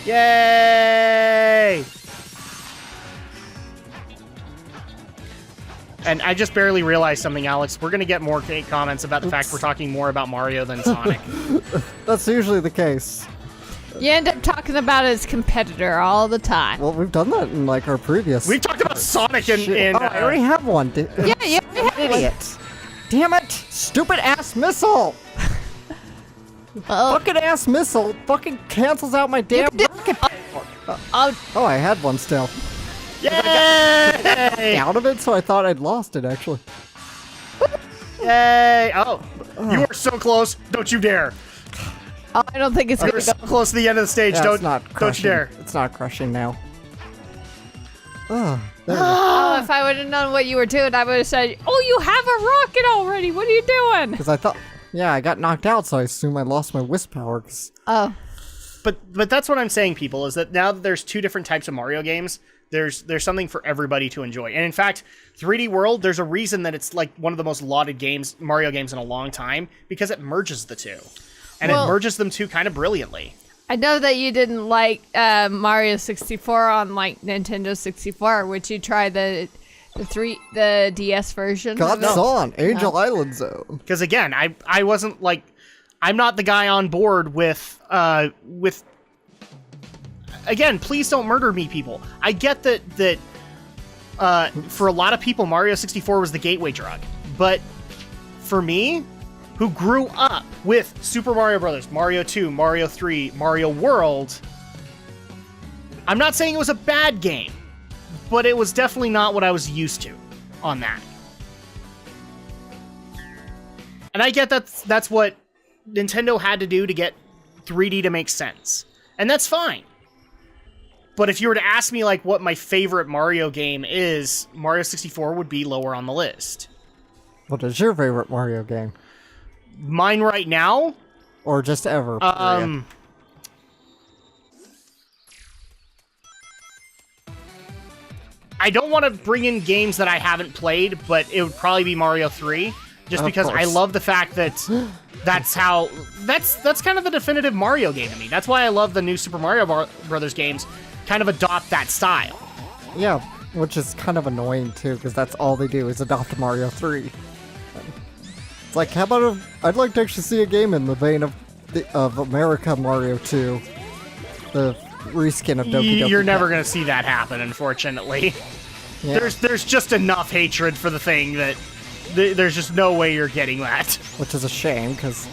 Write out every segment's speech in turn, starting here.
Yay! And I just barely realized something, Alex. We're going to get more comments about the fact we're talking more about Mario than Sonic. That's usually the case. You end up talking about his competitor all the time. Well, we've done that in like our previous. We've talked about Sonic in I already have one. Yeah, you already have one. Idiot. Damn it! Stupid ass missile! Fucking ass missile fucking cancels out my damn rocket power. Oh, I had one still. Yay! Out of it, so I thought I'd lost it actually. Yay! Oh, you are so close! Don't you dare! Oh, I don't think it's You're gonna so go. close to the end of the stage. Yeah, Don't crushing. you dare! It's not crushing now. Oh, there we go. Oh, if I would have known what you were doing, I would have said, "Oh, you have a rocket already. What are you doing?" Because I thought, yeah, I got knocked out, so I assume I lost my wisp power. Oh, But that's what I'm saying, people, is that now that there's two different types of Mario games, there's something for everybody to enjoy. And in fact, 3D World, there's a reason that it's like one of the most lauded Mario games in a long time, because it merges the two. And it merges them two kind of brilliantly. I know that you didn't like Mario 64 on like Nintendo 64. Would you try the DS version? Got on Angel Island Zone. Because again, I wasn't like, I'm not the guy on board with again, please don't murder me, people. I get that for a lot of people, Mario 64 was the gateway drug. But for me, who grew up with Super Mario Brothers, Mario 2, Mario 3, Mario World, I'm not saying it was a bad game, but it was definitely not what I was used to on that. And I get that's what Nintendo had to do to get 3D to make sense. And that's fine. But if you were to ask me like what my favorite Mario game is, Mario 64 would be lower on the list. What is your favorite Mario game? Mine right now? Or just ever? I don't want to bring in games that I haven't played, but it would probably be Mario 3. Just because I love the fact that that's kind of the definitive Mario game to me. That's why I love the new Super Mario Brothers games, kind of adopt that style. Yeah, which is kind of annoying too, because that's all they do is adopt Mario 3. It's like, how about I'd like to actually see a game in the vein of America Mario 2, the reskin of Doki Doki. You're never gonna see that happen, unfortunately. Yeah. There's just enough hatred for the thing that there's just no way you're getting that. Which is a shame, because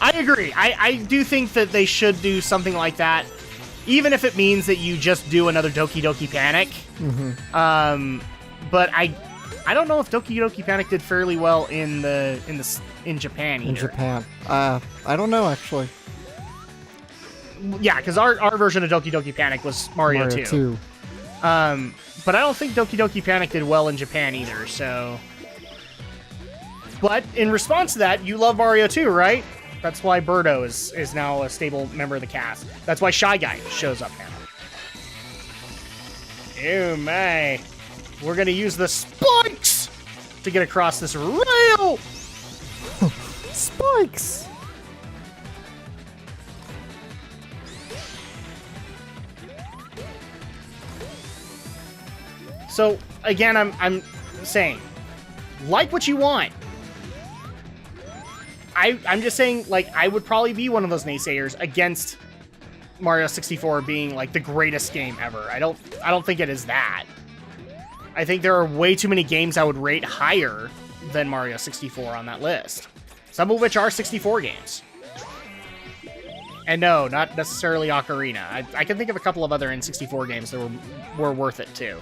I agree. I do think that they should do something like that, even if it means that you just do another Doki Doki Panic. Mm-hmm. But I don't know if Doki Doki Panic did fairly well in Japan either. In Japan, I don't know actually. Yeah, because our version of Doki Doki Panic was Mario 2. But I don't think Doki Doki Panic did well in Japan either. So, but in response to that, you love Mario 2, right? That's why Birdo is now a stable member of the cast. That's why Shy Guy shows up now. Oh my. We're going to use the spikes to get across this rail. Spikes. So, again, I'm saying, like what you want. I'm just saying, like, I would probably be one of those naysayers against Mario 64 being, like, the greatest game ever. I don't think it is that. I think there are way too many games I would rate higher than Mario 64 on that list. Some of which are 64 games. And no, not necessarily Ocarina. I can think of a couple of other N64 games that were worth it, too.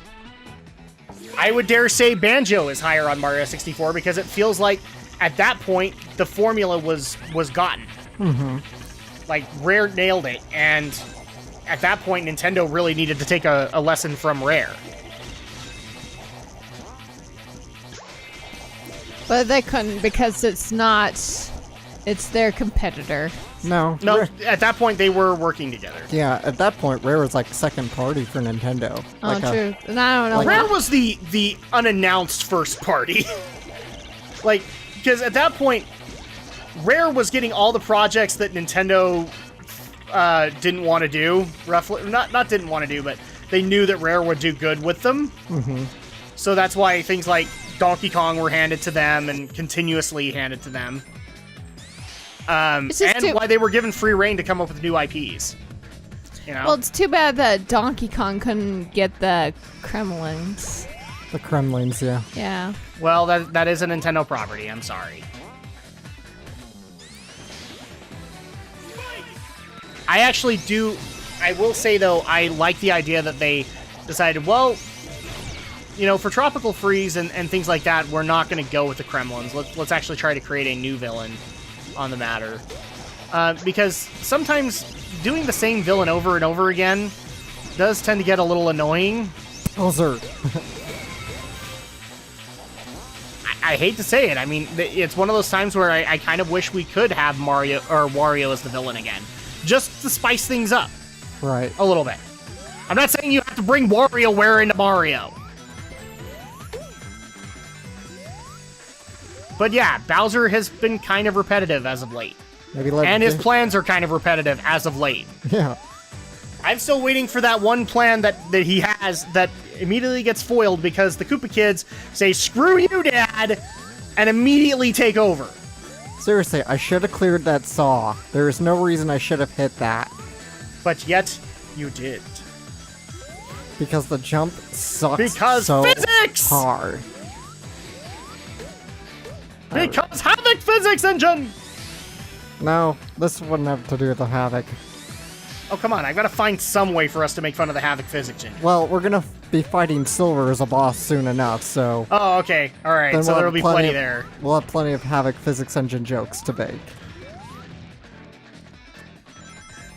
I would dare say Banjo is higher on Mario 64 because it feels like, at that point, the formula was gotten. Mm-hmm. Like, Rare nailed it, and at that point, Nintendo really needed to take a lesson from Rare. But they couldn't because it's their competitor. No, at that point, they were working together. Yeah, at that point, Rare was like second party for Nintendo. Oh, true. And I don't know. Rare was the unannounced first party. Like, because at that point, Rare was getting all the projects that Nintendo didn't want to do. Roughly, not didn't want to do, but they knew that Rare would do good with them. Mm-hmm. So that's why things like Donkey Kong were handed to them and continuously handed to them. And why they were given free reign to come up with new IPs. You know? Well, it's too bad that Donkey Kong couldn't get the Kremlins. The Kremlins, yeah. Yeah. Well, that is a Nintendo property. I'm sorry. I actually do. I will say though, I like the idea that they decided, well, you know, for Tropical Freeze and things like that, we're not going to go with the Kremlins. Let's actually try to create a new villain on the matter. Because sometimes doing the same villain over and over again does tend to get a little annoying. Bowser. I hate to say it. I mean, it's one of those times where I kind of wish we could have Mario or Wario as the villain again. Just to spice things up. Right. A little bit. I'm not saying you have to bring WarioWare into Mario. But yeah, Bowser has been kind of repetitive as of late. Maybe let and his plans are kind of repetitive as of late. Yeah. I'm still waiting for that one plan that he has that immediately gets foiled because the Koopa kids say, "Screw you, Dad," and immediately take over. Seriously, I should have cleared that saw. There is no reason I should have hit that. But yet, you did. Because the jump sucks Because so physics! hard. Because Havoc Physics Engine! No, this wouldn't have to do with the Havoc. Oh, come on. I've got to find some way for us to make fun of the Havoc Physics Engine. Well, we're gonna be fighting Silver as a boss soon enough, so... Oh, okay. All right. then So we'll there'll have be plenty there. We'll have plenty of Havoc Physics Engine jokes to make.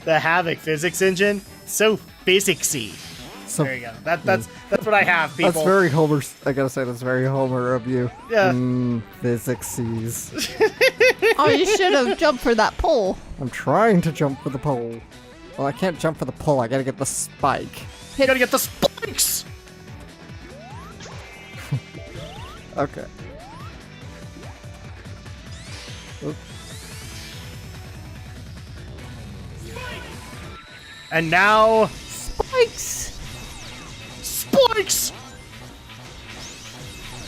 The Havoc Physics Engine? So physicsy. So, There you go. That's what I have, people. that's very Homer... I gotta say, that's very Homer of you. Yeah. Physics-sies. Oh, you should have jumped for that pole. I'm trying to jump for the pole. Well, I can't jump for the pole. I gotta get the spike. You gotta get the spikes! Okay. Oop. And now... Spikes! Spikes!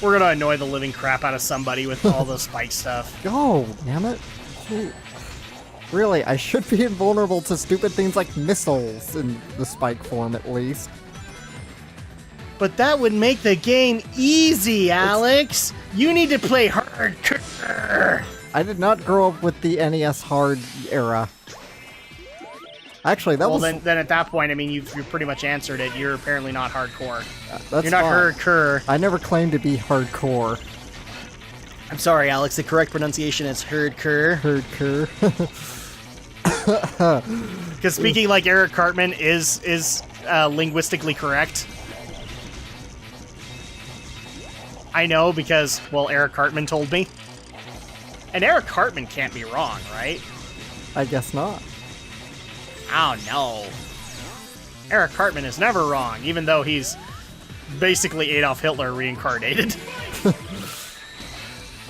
We're gonna annoy the living crap out of somebody with all the spike stuff. Go, damn it. Shoot. Really, I should be invulnerable to stupid things like missiles in the spike form, at least. But that would make the game easy, Alex! You need to play hardcore! I did not grow up with the NES hard era. Actually, that Well, was... then at that point, I mean, you've pretty much answered it. You're apparently not hardcore. that's You're not fine. hardcore. I never claimed to be hardcore. I'm sorry, Alex. The correct pronunciation is hardcore. Hardcore. Because speaking like Eric Cartman is linguistically correct. I know because, well, Eric Cartman told me. And Eric Cartman can't be wrong, right? I guess not. Oh, no. Eric Cartman is never wrong, even though he's basically Adolf Hitler reincarnated.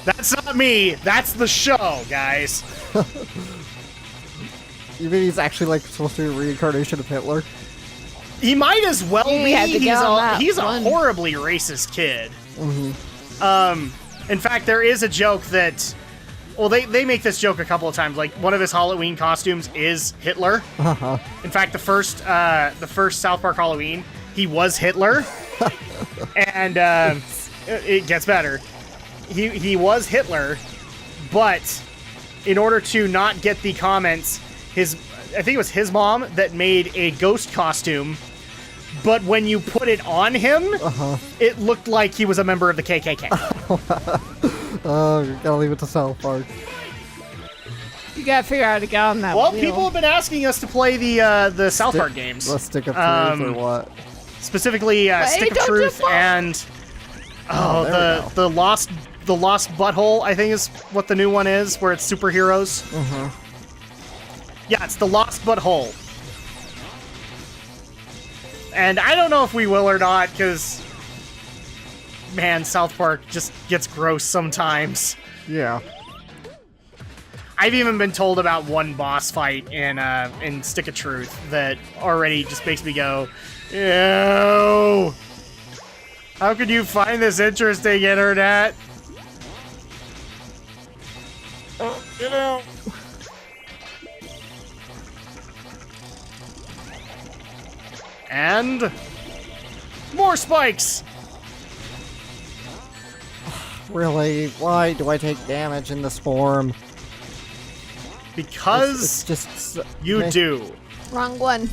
That's not me. That's the show, guys. You mean he's actually like supposed to be a reincarnation of Hitler? He might as well You be. had to get on that He's a one. horribly racist kid. Mm-hmm. In fact, there is a joke that... Well, they make this joke a couple of times. Like, one of his Halloween costumes is Hitler. Uh-huh. In fact, the first South Park Halloween, he was Hitler. And it gets better. He was Hitler, but in order to not get the comments, I think it was his mom that made a ghost costume, but when you put it on him, it looked like he was a member of the KKK. Oh, you gotta leave it to South Park. You gotta figure out how to get on that Well, wheel. people have been asking us to play the South Park games. The Stick of Truth or what? Specifically, Stick of don't Truth jump off. and there we the Lost Butthole, I think is what the new one is, where it's superheroes. Yeah, it's the Lost Butthole. And I don't know if we will or not, because, man, South Park just gets gross sometimes. Yeah. I've even been told about one boss fight in Stick of Truth that already just makes me go, ew. How could you find this interesting, Internet? Oh, you know. And more spikes. Really? Why do I take damage in this form? Because it's just you do. Wrong one.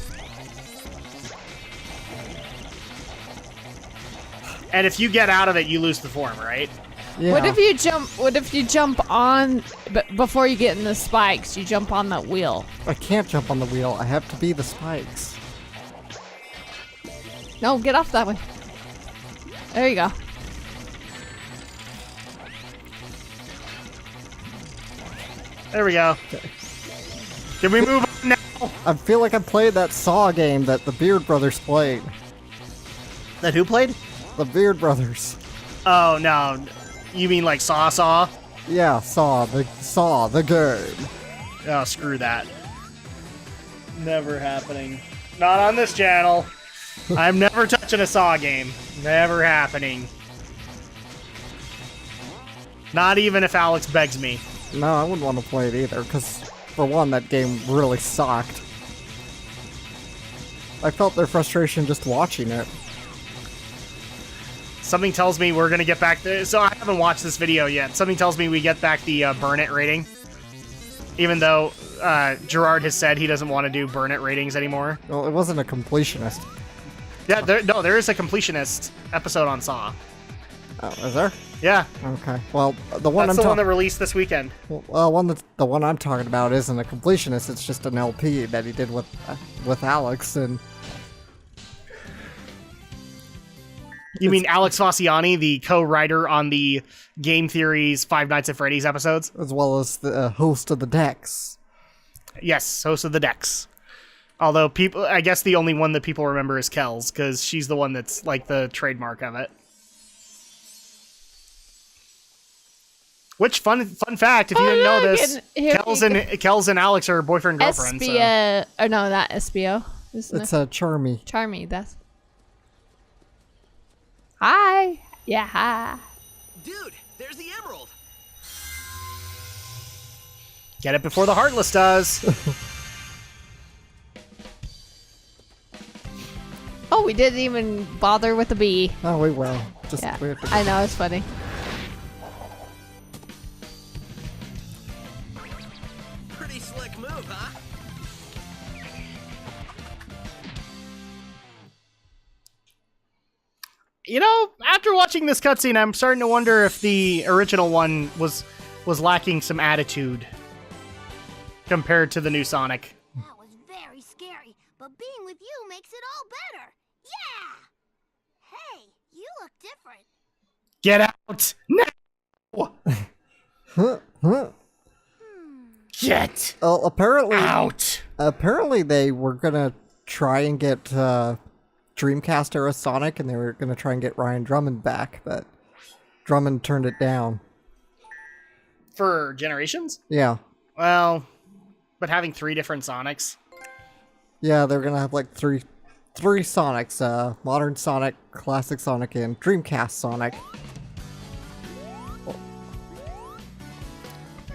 And if you get out of it, you lose the form, right? Yeah. What if you jump on before you get in the spikes? You jump on that wheel. I can't jump on the wheel. I have to be the spikes. No, get off that one. There you go. There we go. Can we move on now? I feel like I played that Saw game that the Beard Brothers played. That who played? The Beard Brothers. Oh, no. You mean like Saw? Yeah, Saw the game. Oh, screw that. Never happening. Not on this channel. I'm never touching a Saw game. Never happening. Not even if Alex begs me. No, I wouldn't want to play it either, because for one, that game really sucked. I felt their frustration just watching it. Something tells me we're gonna get back there. So I haven't watched this video yet. Something tells me we get back the Burn It rating. Even though Gerard has said he doesn't want to do Burn It ratings anymore. Well, it wasn't a completionist. Yeah, there is a completionist episode on Saw. Oh, is there? Yeah. Okay. Well, the one That's I'm the one that released this weekend. Well, the one I'm talking about isn't a completionist. It's just an LP that he did with Alex and. You mean Alex Fossiani, the co-writer on the Game Theory's Five Nights at Freddy's episodes? As well as the host of the decks. Yes, host of the decks. Although I guess the only one that people remember is Kells, because she's the one that's like the trademark of it. Which fun fact, if you didn't know this, Kells and Alex are boyfriend and girlfriend. Oh no, not SBO. It's a Charmy. Charmy, that's. Hi. Yeah, hi. Dude, there's the emerald. Get it before the Heartless does. Oh, we didn't even bother with the bee. Oh, we will. Just Yeah, we have to I know, it's funny. Pretty slick move, huh? You know, after watching this cutscene, I'm starting to wonder if the original one was lacking some attitude compared to the new Sonic. That was very scary, but being with you makes it all better. Yeah! Hey, you look different. Get out now! Huh? Get Well, out! apparently they were gonna try and get Dreamcast era Sonic, and they were gonna try and get Ryan Drummond back, but Drummond turned it down. For Generations? Yeah. Well, but having 3 different Sonics. Yeah, they're gonna have like three Sonics, modern Sonic, classic Sonic, and Dreamcast Sonic.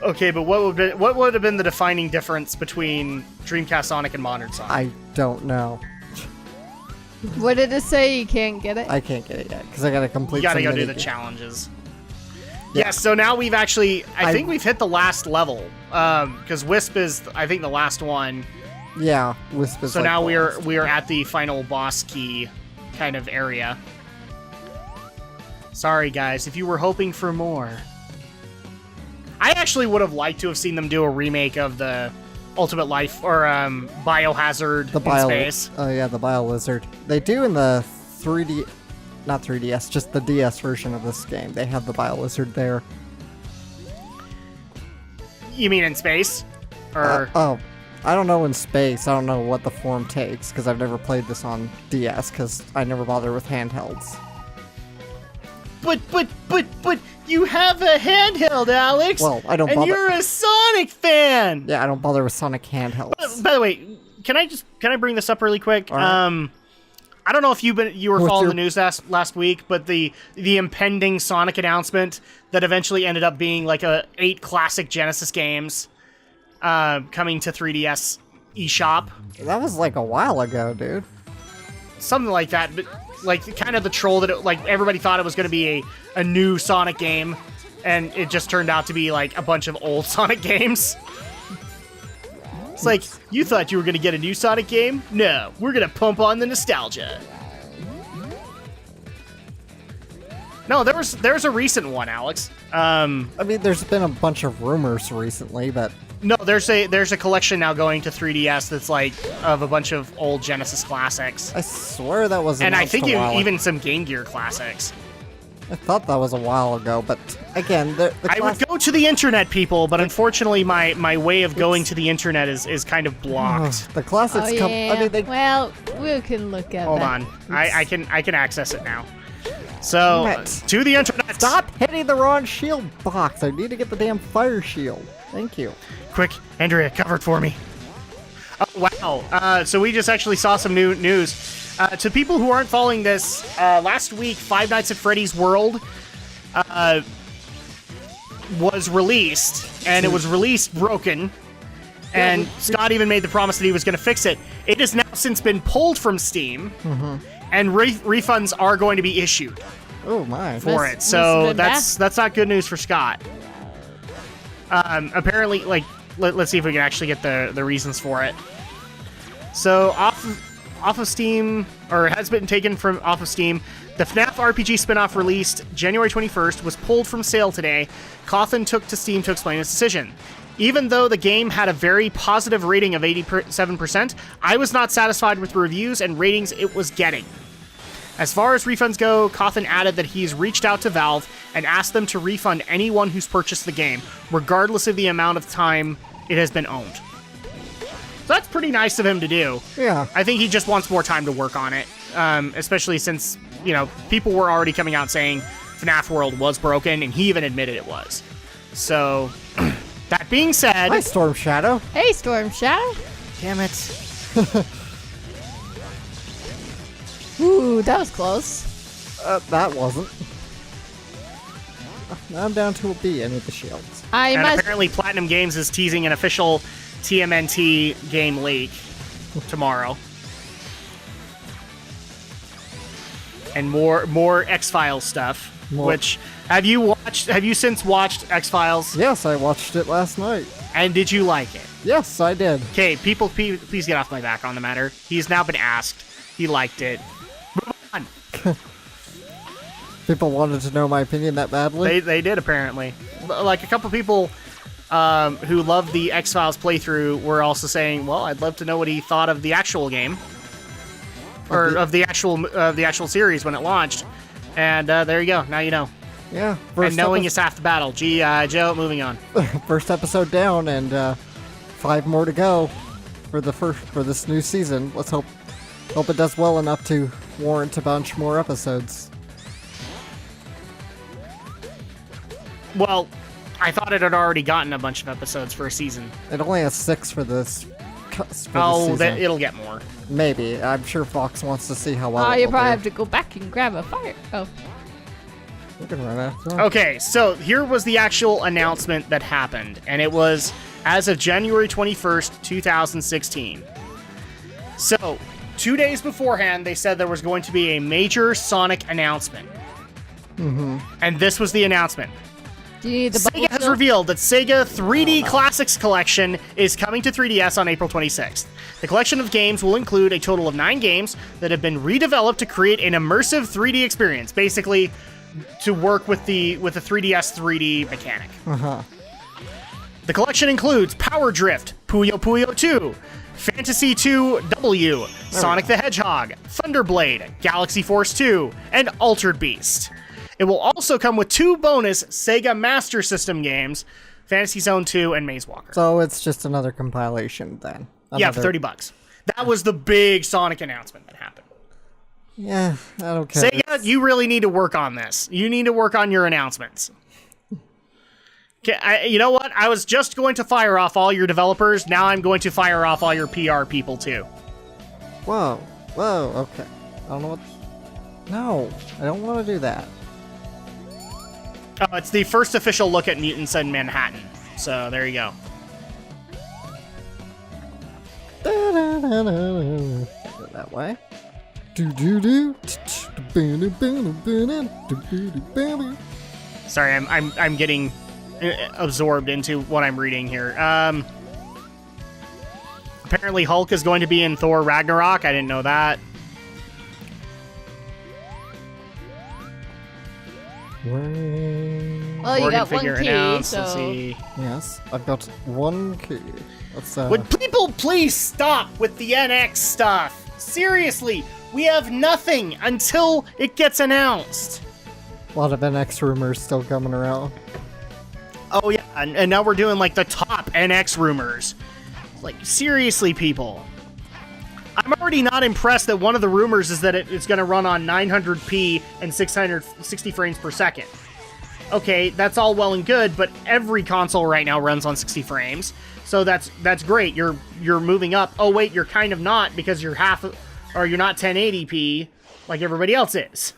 Okay, but what would have been the defining difference between Dreamcast Sonic and modern Sonic? I don't know. What did it say? You can't get it? I can't get it yet, because I gotta complete You gotta some go do the mini- challenges. Yeah. Yes, so now we've actually, I think we've hit the last level, because Wisp is, I think, the last one. Yeah, Wisp is So like now the we are at the final boss key kind of area. Sorry, guys, if you were hoping for more. I actually would have liked to have seen them do a remake of the Ultimate Life or Biohazard in space. Oh yeah, the Bio Lizard. They do in the 3D, not 3DS, just the DS version of this game. They have the Bio Lizard there. You mean in space? Or I don't know in space. I don't know what the form takes because I've never played this on DS because I never bother with handhelds. but You have a handheld, Alex. Well, I don't and bother- you're a Sonic fan. Yeah, I don't bother with Sonic handhelds. By the way, can I bring this up really quick? All right. I don't know if you were With following your- the news last week, but the impending Sonic announcement that eventually ended up being like 8 classic Genesis games coming to 3DS eShop, That was like a while ago, dude. something like that. But like kind of the troll that like everybody thought it was going to be a new Sonic game, and it just turned out to be like a bunch of old Sonic games. It's like, you thought you were going to get a new Sonic game? No, we're going to pump on the nostalgia. No, there's a recent one, Alex. I mean, there's been a bunch of rumors recently, but No, there's a collection now going to 3DS that's like of a bunch of old Genesis classics. I swear that was And I announced think a while even some Game Gear classics. I thought that was a while ago, but again, the I would go to the internet, people, but unfortunately my way of going to the internet is kind of blocked. the classics Oh, come. yeah. I mean, they. Well, we can look at Hold that. on. I can access it now. So, Damn it. to the internet. Stop hitting the wrong shield box. I need to get the damn fire shield. Thank you. Quick, Andrea, cover it for me. Oh, wow. So we just actually saw some new news. To people who aren't following this, last week, Five Nights at Freddy's World was released, and it was released broken. And Scott even made the promise that he was going to fix it. It has now since been pulled from Steam, and refunds are going to be issued Oh my. for Must- it. must So have been that's not good news for Scott. Apparently, like, let's see if we can actually get the reasons for it. So off of Steam, or has been taken from off of Steam. The FNAF RPG spin-off released January 21st was pulled from sale today. Cawthon took to Steam to explain his decision. Even though the game had a very positive rating of 87%, I was not satisfied with the reviews and ratings it was getting. As far as refunds go, Cawthon added that he's reached out to Valve and asked them to refund anyone who's purchased the game, regardless of the amount of time it has been owned. So that's pretty nice of him to do. Yeah. I think he just wants more time to work on it, especially since, people were already coming out saying FNAF World was broken, and he even admitted it was. So, that being said... Hi, Storm Shadow. Hey, Storm Shadow. Damn it. Ooh, that was close. That wasn't. Now I'm down to a B. I need the shields. I And must. apparently Platinum Games is teasing an official TMNT game leak tomorrow. And more X-Files stuff. More. Which, have you since watched X-Files? Yes, I watched it last night. And did you like it? Yes, I did. Okay, people, please get off my back on the matter. He's now been asked. He liked it. Move on. People wanted to know my opinion that badly. They did, apparently. Like, a couple people who loved the X-Files playthrough were also saying, well, I'd love to know what he thought of the actual game. Or of the actual series when it launched. And there you go. Now you know. Yeah. And knowing is half the battle. G.I. Joe, moving on. First episode down, and 5 more to go for this new season. Let's hope it does well enough to warrant a bunch more episodes. Well, I thought it had already gotten a bunch of episodes for a season. It only has 6 for this. Oh, season. it'll get more. Maybe. I'm sure Fox wants to see how well. Oh, it you will probably do. have to go back and grab a fire. Oh. We can run after. Okay, so here was the actual announcement that happened, and it was as of January 21st, 2016. So, 2 days beforehand, they said there was going to be a major Sonic announcement. And this was the announcement. Do you need the bubble Sega has shield? revealed that Sega 3D Classics Collection is coming to 3DS on April 26th. The collection of games will include a total of 9 games that have been redeveloped to create an immersive 3D experience, basically to work with the 3DS 3D mechanic. The collection includes Power Drift, Puyo Puyo 2, Fantasy 2 W, Sonic the Hedgehog, Thunderblade, Galaxy Force 2, and Altered Beast. It will also come with 2 bonus Sega Master System games, Fantasy Zone 2 and Maze Walker. So it's just another compilation then. Yeah, for $30. That was the big Sonic announcement that happened. Yeah, I don't care. Sega, you really need to work on this. You need to work on your announcements. Okay, you know what? I was just going to fire off all your developers. Now I'm going to fire off all your PR people, too. Whoa, okay. I don't know what... No, I don't want to do that. Oh, it's the first official look at mutants in Manhattan. So, there you go. That way. Sorry, I'm getting absorbed into what I'm reading here. Apparently Hulk is going to be in Thor Ragnarok. I didn't know that. Well, you Organ got one figure key, announced. so... Let's see. Yes, I've got one key. Let's, Would people please stop with the NX stuff? Seriously, we have nothing until it gets announced. a lot of NX rumors still coming around. Oh yeah, and now we're doing like the top NX rumors. Like, seriously, people. I'm already not impressed that one of the rumors is that it's going to run on 900p and 660 frames per second. Okay, that's all well and good, but every console right now runs on 60 frames. So that's great. You're moving up. Oh wait, you're kind of not, because you're you're not 1080p like everybody else is.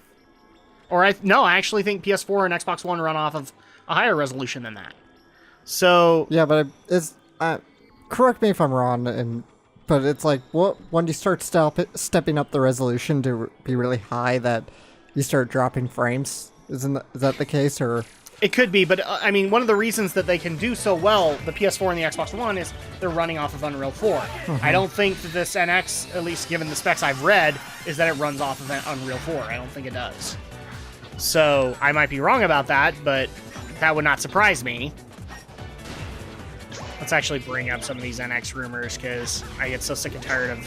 Or I actually think PS4 and Xbox One run off of a higher resolution than that. So yeah, but correct me if I'm wrong, but it's like, when you start stepping up the resolution to be really high, that you start dropping frames? Is that the case, or? It could be, but I mean, one of the reasons that they can do so well, the PS4 and the Xbox One, is they're running off of Unreal 4. Mm-hmm. I don't think that this NX, at least given the specs I've read, is that it runs off of Unreal 4. I don't think it does. So I might be wrong about that, but that would not surprise me. Let's actually bring up some of these NX rumors, because I get so sick and tired of...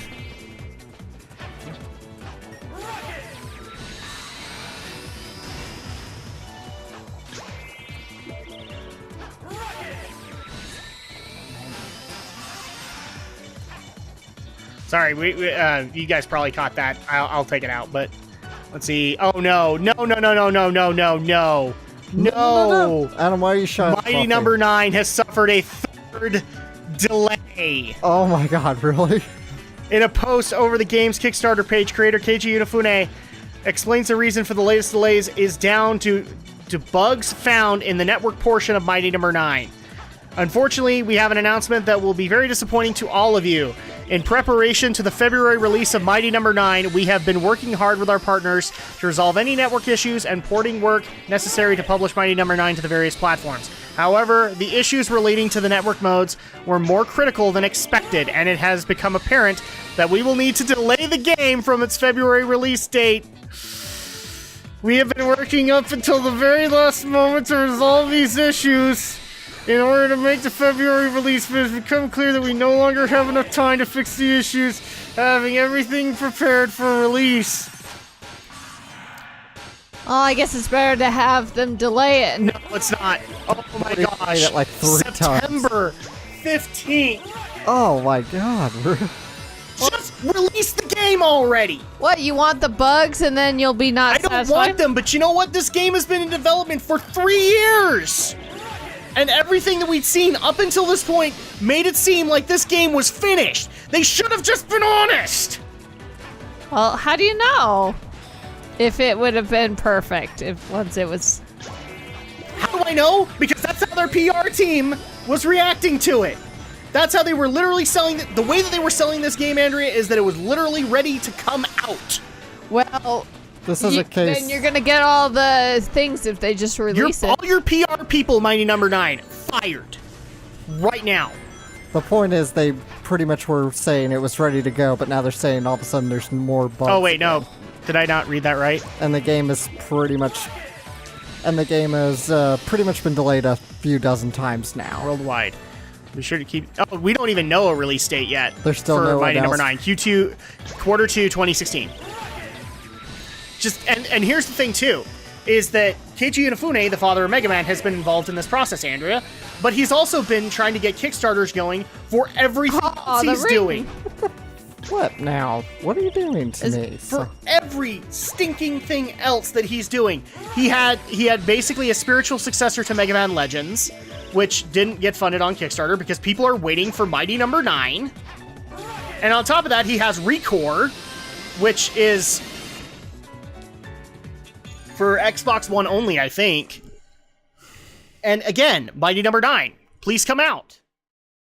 Sorry, you guys probably caught that. I'll take it out, but let's see. Oh no. No. Adam, why are you shouting? Mighty Number 9 has suffered a third delay. Oh my god, really? In a post over the game's Kickstarter page, creator Keiji Inafune explains the reason for the latest delays is down to bugs found in the network portion of Mighty Number 9. Unfortunately, we have an announcement that will be very disappointing to all of you. In preparation to the February release of Mighty Number 9, we have been working hard with our partners to resolve any network issues and porting work necessary to publish Mighty Number 9 to the various platforms. However, the issues relating to the network modes were more critical than expected, and it has become apparent that we will need to delay the game from its February release date. We have been working up until the very last moment to resolve these issues. In order to make the February release, it has become clear that we no longer have enough time to fix the issues, having everything prepared for release. Well, I guess it's better to have them delay it. No, it's not. Oh my They gosh. played it like 3 times. September 15th. Oh my god. Just release the game already. What, you want the bugs and then you'll be not I don't satisfied? want them, but you know what? This game has been in development for 3 years. And everything that we'd seen up until this point made it seem like this game was finished. They should have just been honest. Well, how do you know if it would have been perfect once it was... How do I know? Because that's how their PR team was reacting to it. That's how they were literally selling it. The way that they were selling this game, Andrea, is that it was literally ready to come out. Well... This is a case. Then you're gonna get all the things if they just release it. All your PR people, Mighty Number 9, fired. Right now. The point is, they pretty much were saying it was ready to go, but now they're saying all of a sudden there's more bugs. Oh, wait, no. Did I not read that right? And the game is pretty much... And the game has pretty much been delayed a few dozen times now. Worldwide. Be sure to keep... Oh, we don't even know a release date yet. There's still for no Mighty Number announced. 9. Quarter 2, 2016. And here's the thing, too, is that Keiji Inafune, the father of Mega Man, has been involved in this process, Andrea, but he's also been trying to get Kickstarters going for everything else the he's ring. doing. What now? What are you doing to me? For every stinking thing else that he's doing. He had basically a spiritual successor to Mega Man Legends, which didn't get funded on Kickstarter because people are waiting for Mighty Number 9. And on top of that, he has Recore, which is for Xbox One only, I think. And again, Mighty Number 9, please come out.